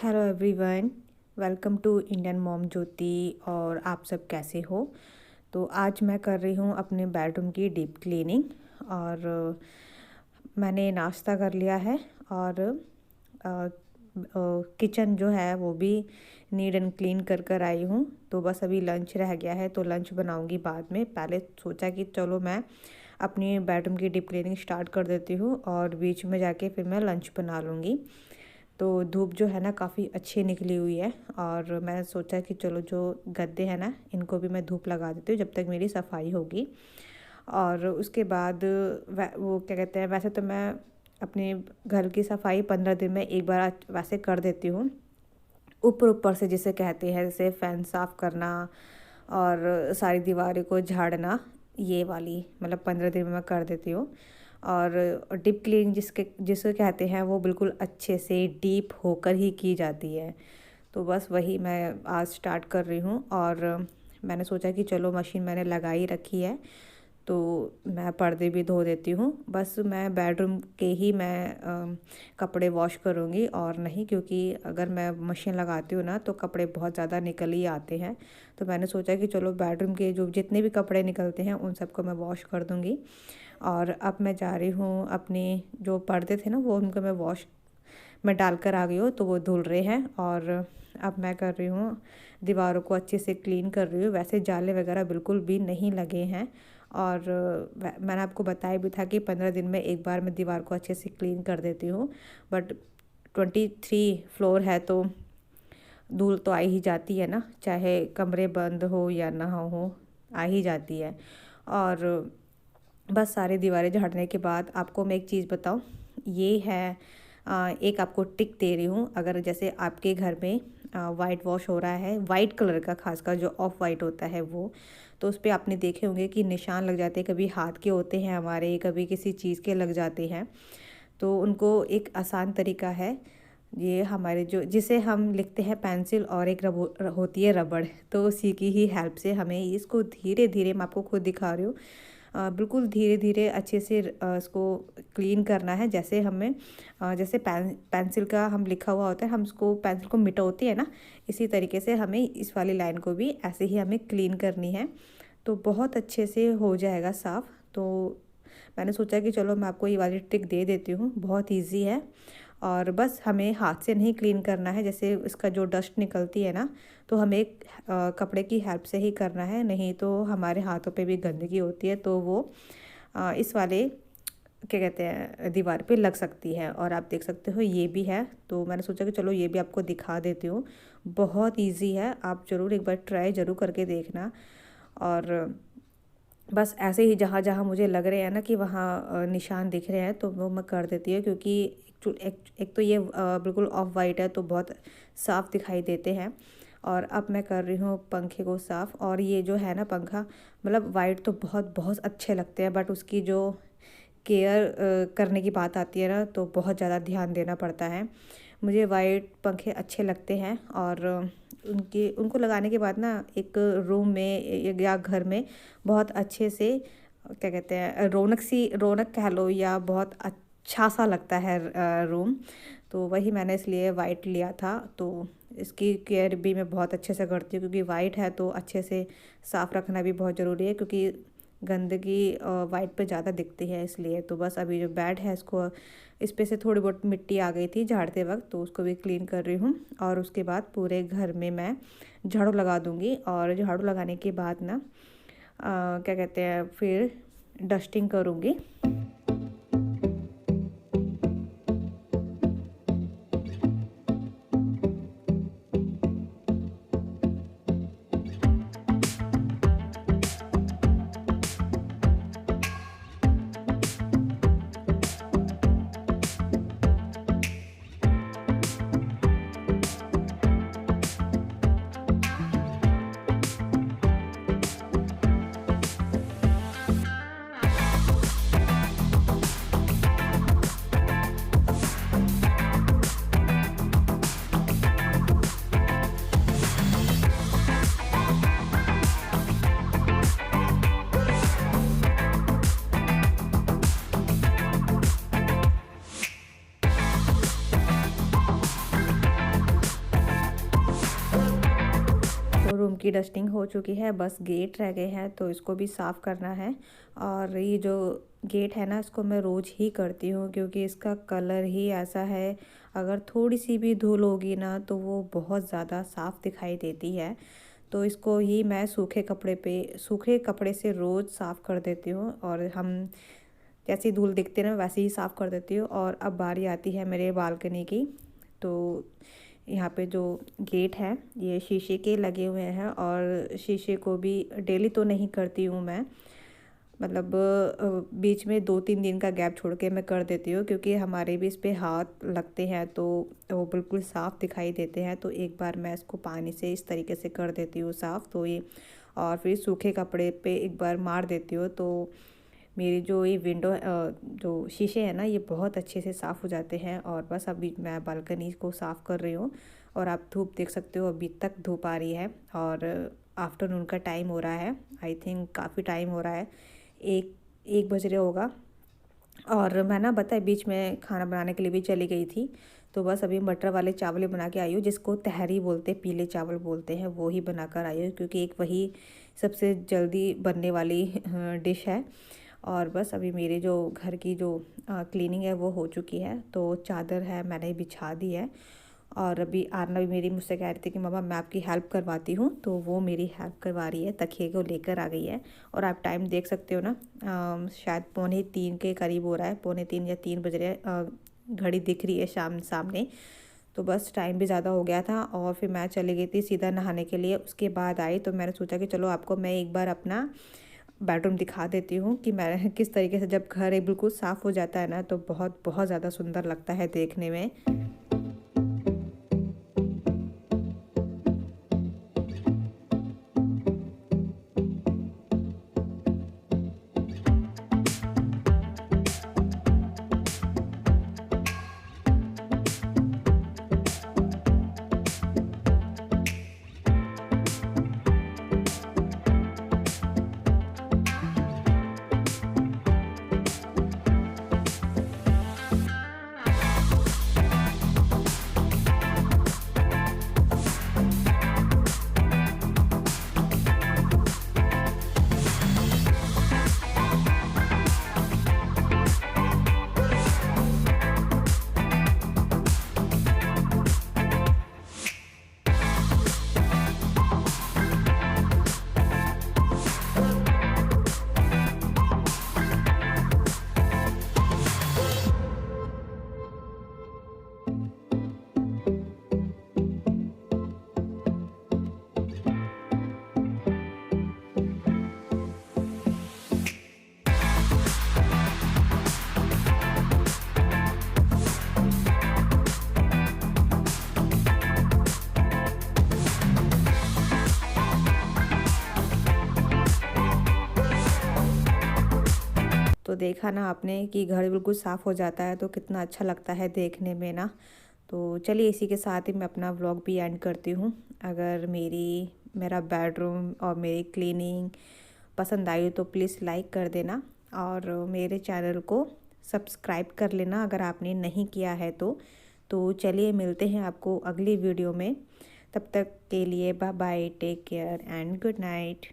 Hello everyone, welcome to Indian mom Jyoti. और आप सब कैसे हो? तो आज मैं कर रही हूँ अपने बेडरूम की डीप क्लीनिंग। और मैंने नाश्ता कर लिया है और किचन जो है वो भी नीट एंड क्लीन कर कर आई हूँ। तो बस अभी लंच रह गया है, तो लंच बनाऊँगी बाद में। पहले सोचा कि चलो मैं अपनी बेडरूम की डीप क्लीनिंग स्टार्ट कर देती हूँ और बीच में जाके फिर मैं लंच बना लूँगी। तो धूप जो है ना काफ़ी अच्छी निकली हुई है और मैंने सोचा कि चलो जो गद्दे हैं ना इनको भी मैं धूप लगा देती हूँ जब तक मेरी सफाई होगी। और उसके बाद वो क्या कहते हैं, वैसे तो मैं अपने घर की सफाई 15 दिन में एक बार वैसे कर देती हूँ। ऊपर ऊपर से जिसे कहते हैं, जैसे फ़ैन साफ़ करना और सारी दीवारों को झाड़ना, ये वाली मतलब 15 दिन में मैं कर देती हूँ। और डीप क्लीनिंग जिसे कहते हैं वो बिल्कुल अच्छे से डीप होकर ही की जाती है। तो बस वही मैं आज स्टार्ट कर रही हूँ। और मैंने सोचा कि चलो मशीन मैंने लगा ही रखी है तो मैं पर्दे भी धो देती हूँ। बस मैं बेडरूम के ही कपड़े वॉश करूँगी और नहीं, क्योंकि अगर मैं मशीन लगाती हूँ ना तो कपड़े बहुत ज़्यादा निकल ही आते हैं। तो मैंने सोचा कि चलो बेडरूम के जो जितने भी कपड़े निकलते हैं उन सबको मैं वॉश कर दूँगी। और अब मैं जा रही हूँ, अपने जो पर्दे थे ना वो उनको मैं वॉश में डाल कर आ गई हूँ, तो वो धुल रहे हैं। और अब मैं कर रही हूँ, दीवारों को अच्छे से क्लीन कर रही हूँ। वैसे जाले वगैरह बिल्कुल भी नहीं लगे हैं। और मैंने आपको बताया भी था कि 15 दिन में एक बार मैं दीवार को अच्छे से क्लीन कर देती हूँ। बट 23 फ्लोर है तो धूल तो आ ही जाती है ना, चाहे कमरे बंद हो या ना हो, आ ही जाती है। और बस सारी दीवारें झाड़ने के बाद आपको मैं एक चीज़ बताऊं, ये है एक आपको टिक दे रही हूँ। अगर जैसे आपके घर में वाइट वॉश हो रहा है, वाइट कलर का, खासकर जो ऑफ वाइट होता है वो, तो उस पर आपने देखे होंगे कि निशान लग जाते हैं। कभी हाथ के होते हैं हमारे, कभी किसी चीज़ के लग जाते हैं। तो उनको एक आसान तरीका है, ये हमारे जो जिसे हम लिखते हैं पेंसिल, और एक होती है रबड़, तो उसी की ही हेल्प से हमें इसको धीरे धीरे, मैं आपको खुद दिखा रही हूँ, बिल्कुल धीरे धीरे अच्छे से इसको क्लीन करना है। जैसे हमें जैसे पेंसिल का हम लिखा हुआ होता है, हम उसको पेंसिल को मिटाते हैं ना, इसी तरीके से हमें इस वाली लाइन को भी ऐसे ही हमें क्लीन करनी है। तो बहुत अच्छे से हो जाएगा साफ़। तो मैंने सोचा कि चलो मैं आपको ये वाली ट्रिक दे देती हूँ, बहुत ईजी है। और बस हमें हाथ से नहीं क्लीन करना है, जैसे इसका जो डस्ट निकलती है ना, तो हमें एक कपड़े की हेल्प से ही करना है, नहीं तो हमारे हाथों पे भी गंदगी होती है तो वो इस वाले क्या कहते हैं दीवार पे लग सकती है। और आप देख सकते हो ये भी है, तो मैंने सोचा कि चलो ये भी आपको दिखा देती हूँ। बहुत ईजी है, आप ज़रूर एक बार ट्राई ज़रूर करके देखना। और बस ऐसे ही जहाँ जहाँ मुझे लग रहे हैं ना कि वहाँ निशान दिख रहे हैं तो वो मैं कर देती हूँ, क्योंकि एक तो ये बिल्कुल ऑफ वाइट है तो बहुत साफ़ दिखाई देते हैं। और अब मैं कर रही हूँ पंखे को साफ़। और ये जो है ना पंखा, मतलब वाइट तो बहुत बहुत अच्छे लगते हैं, बट उसकी जो केयर करने की बात आती है ना तो बहुत ज़्यादा ध्यान देना पड़ता है। मुझे वाइट पंखे अच्छे लगते हैं और उनको लगाने के बाद ना एक रूम में या घर में बहुत अच्छे से क्या कहते हैं रौनक कह लो, या बहुत अच्छा सा लगता है रूम। तो वही मैंने इसलिए वाइट लिया था। तो इसकी केयर भी मैं बहुत अच्छे से करती हूँ, क्योंकि वाइट है तो अच्छे से साफ़ रखना भी बहुत ज़रूरी है, क्योंकि गंदगी वाइट पे ज़्यादा दिखती है इसलिए। तो बस अभी जो बेड है इसको, इस पे से थोड़ी बहुत मिट्टी आ गई थी झाड़ते वक्त, तो उसको भी क्लीन कर रही हूँ। और उसके बाद पूरे घर में मैं झाड़ू लगा दूँगी। और झाड़ू लगाने के बाद ना क्या कहते हैं, फिर डस्टिंग करूँगी। बेडरूम की डस्टिंग हो चुकी है, बस गेट रह गए हैं तो इसको भी साफ़ करना है। और ये जो गेट है ना, इसको मैं रोज़ ही करती हूँ क्योंकि इसका कलर ही ऐसा है, अगर थोड़ी सी भी धूल होगी ना तो वो बहुत ज़्यादा साफ़ दिखाई देती है। तो इसको ही मैं सूखे कपड़े से रोज़ साफ़ कर देती हूँ, और हम जैसी धूल दिखती है ना वैसे ही साफ़ कर देती हूँ। और अब बारी आती है मेरे बालकनी की। तो यहाँ पे जो गेट है ये शीशे के लगे हुए हैं, और शीशे को भी डेली तो नहीं करती हूँ मैं, मतलब बीच में 2-3 दिन का गैप छोड़ के मैं कर देती हूँ, क्योंकि हमारे भी इस पे हाथ लगते हैं तो वो बिल्कुल साफ़ दिखाई देते हैं। तो एक बार मैं इसको पानी से इस तरीके से कर देती हूँ साफ़, तो ये और फिर सूखे कपड़े पे एक बार मार देती हूँ, तो मेरी जो ये जो शीशे हैं ना ये बहुत अच्छे से साफ़ हो जाते हैं। और बस अभी मैं बालकनी को साफ़ कर रही हूँ, और आप धूप देख सकते हो, अभी तक धूप आ रही है और आफ्टरनून का टाइम हो रहा है। आई थिंक काफ़ी टाइम हो रहा है, 1 बज रहा होगा। और मैं ना बताए बीच में खाना बनाने के लिए भी चली गई थी, तो बस अभी मटर वाले चावल बना के आई हूँ, जिसको तहरी बोलते, पीले चावल बोलते हैं, वो ही बनाकर आई हूँ क्योंकि एक वही सबसे जल्दी बनने वाली डिश है। और बस अभी मेरे जो घर की जो क्लीनिंग है वो हो चुकी है, तो चादर है मैंने बिछा दी है। और अभी आरना भी मेरी मुझसे कह रही थी कि मम्मा मैं आपकी हेल्प करवाती हूँ, तो वो मेरी हेल्प करवा रही है, तकिए को लेकर आ गई है। और आप टाइम देख सकते हो ना, शायद 2:45 के करीब हो रहा है, 2:45 या 3 बज रहे, घड़ी दिख रही है सामने। तो बस टाइम भी ज़्यादा हो गया था, और फिर मैं चली गई थी सीधा नहाने के लिए। उसके बाद आई तो मैंने सोचा कि चलो आपको मैं एक बार अपना बेडरूम दिखा देती हूँ कि मैं किस तरीके से, जब घर एक बिल्कुल साफ़ हो जाता है ना तो बहुत बहुत ज़्यादा सुंदर लगता है देखने में। तो देखा ना आपने कि घर बिल्कुल साफ़ हो जाता है तो कितना अच्छा लगता है देखने में ना। तो चलिए इसी के साथ ही मैं अपना व्लॉग भी एंड करती हूँ। अगर मेरा बेडरूम और मेरी क्लीनिंग पसंद आई तो प्लीज़ लाइक कर देना, और मेरे चैनल को सब्सक्राइब कर लेना अगर आपने नहीं किया है तो चलिए मिलते हैं आपको अगली वीडियो में। तब तक के लिए bye bye, take care and good night.